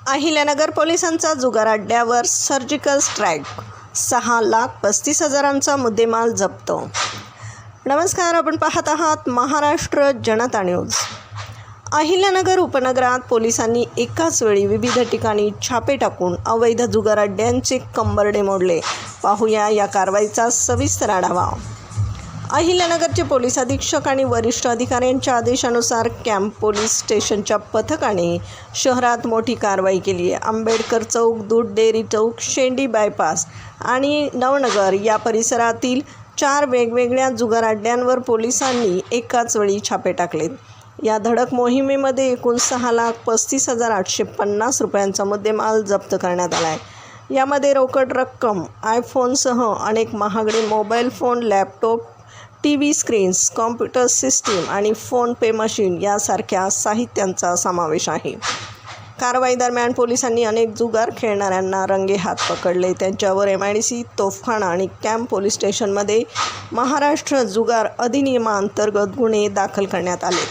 अहिल्यानगर पोलिसांचा जुगार अड्ड्यावर surgical strike, 6,35,000चा मुद्देमाल जप्त. नमस्कार, आपण पाहत आहात महाराष्ट्र जनता न्यूज. अहिल्यानगर उपनगरात पोलिसांनी एकाच वेळी विविध ठिकाणी छापे टाकून अवैध जुगार अड्ड्यांचे कंबरडे मोडले. पाहूया या कारवाईचा सविस्तर आढावा. अहिल्यानगरचे पोलीस अधीक्षक आणि वरिष्ठ अधिकाऱ्यांच्या आदेशानुसार कॅम्प पोलीस स्टेशनच्या पथकाने शहरात मोठी कारवाई केली आहे. आंबेडकर चौक, दूध डेअरी चौक, शेंडी बायपास आणि नवनगर या परिसरातील 4 वेगवेगळ्या जुगार अड्ड्यांवर पोलिसांनी एकाच वेळी छापे टाकलेत. या धडक मोहिमेमध्ये एकूण 6,35,850 रुपयांचा मुद्देमाल जप्त करण्यात आला आहे. यामध्ये रोकड रक्कम, आयफोनसह अनेक महागडे mobile phone, laptop, TV screens, computer system आणि फोन पे मशीन यासारख्या साहित्यांचा समावेश आहे. कारवाई दरम्यान पोलिसांनी अनेक जुगार खेळणाऱ्यांना रंगेहात पकडले. त्यांच्यावर MIDC, तोफखाना आणि कॅम्प पोलीस स्टेशनमध्ये महाराष्ट्र जुगार अधिनियमांतर्गत गुन्हे दाखल करण्यात आलेत.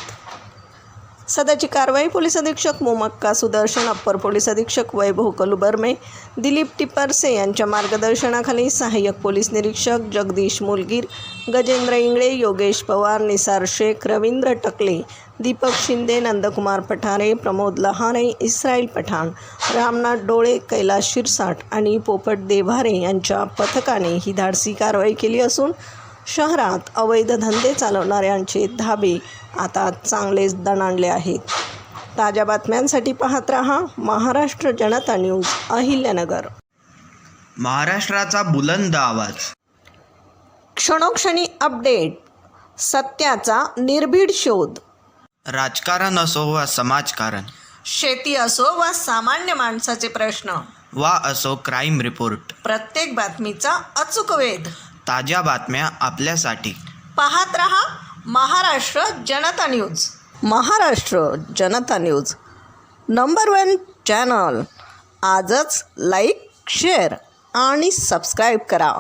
सदरची कारवाई पोलीस अधीक्षक मोमक्का सुदर्शन, अप्पर पोलीस अधीक्षक वैभव कलुबर्मे, दिलीप टिपरसे यांच्या मार्गदर्शनाखाली सहाय्यक पोलीस निरीक्षक जगदीश मुलगीर, गजेंद्र इंगळे, योगेश पवार, निसार शेख, रवींद्र टकले, दीपक शिंदे, नंदकुमार पठारे, प्रमोद लहाने, इस्राईल पठाण, रामनाथ डोळे, कैलास शिरसाट आणि पोपट देव्हारे यांच्या पथकाने ही धाडसी कारवाई केली असून शहरात अवैध धंदे चालवणाऱ्यांचे धाबे आता चांगलेच दणाणले आहेत. ताज्या बातम्यांसाठी पाहत रहा महाराष्ट्र जनता न्यूज, अहिल्यानगर. महाराष्ट्राचा बुलंद आवाज, क्षणोक्षणी अपडेट, सत्याचा निर्भीड शोध. राजकारण असो वा समाजकारण, शेती असो वा सामान्य माणसाचे प्रश्न, वा असो क्राईम रिपोर्ट, प्रत्येक बातमीचा अचूक वेध. ताज्या बातम्या आपल्यासाठी. पाहत रहा महाराष्ट्र जनता न्यूज. महाराष्ट्र जनता न्यूज नंबर 1 चॅनल. आजच लाईक, शेअर आणि सबस्क्राईब करा.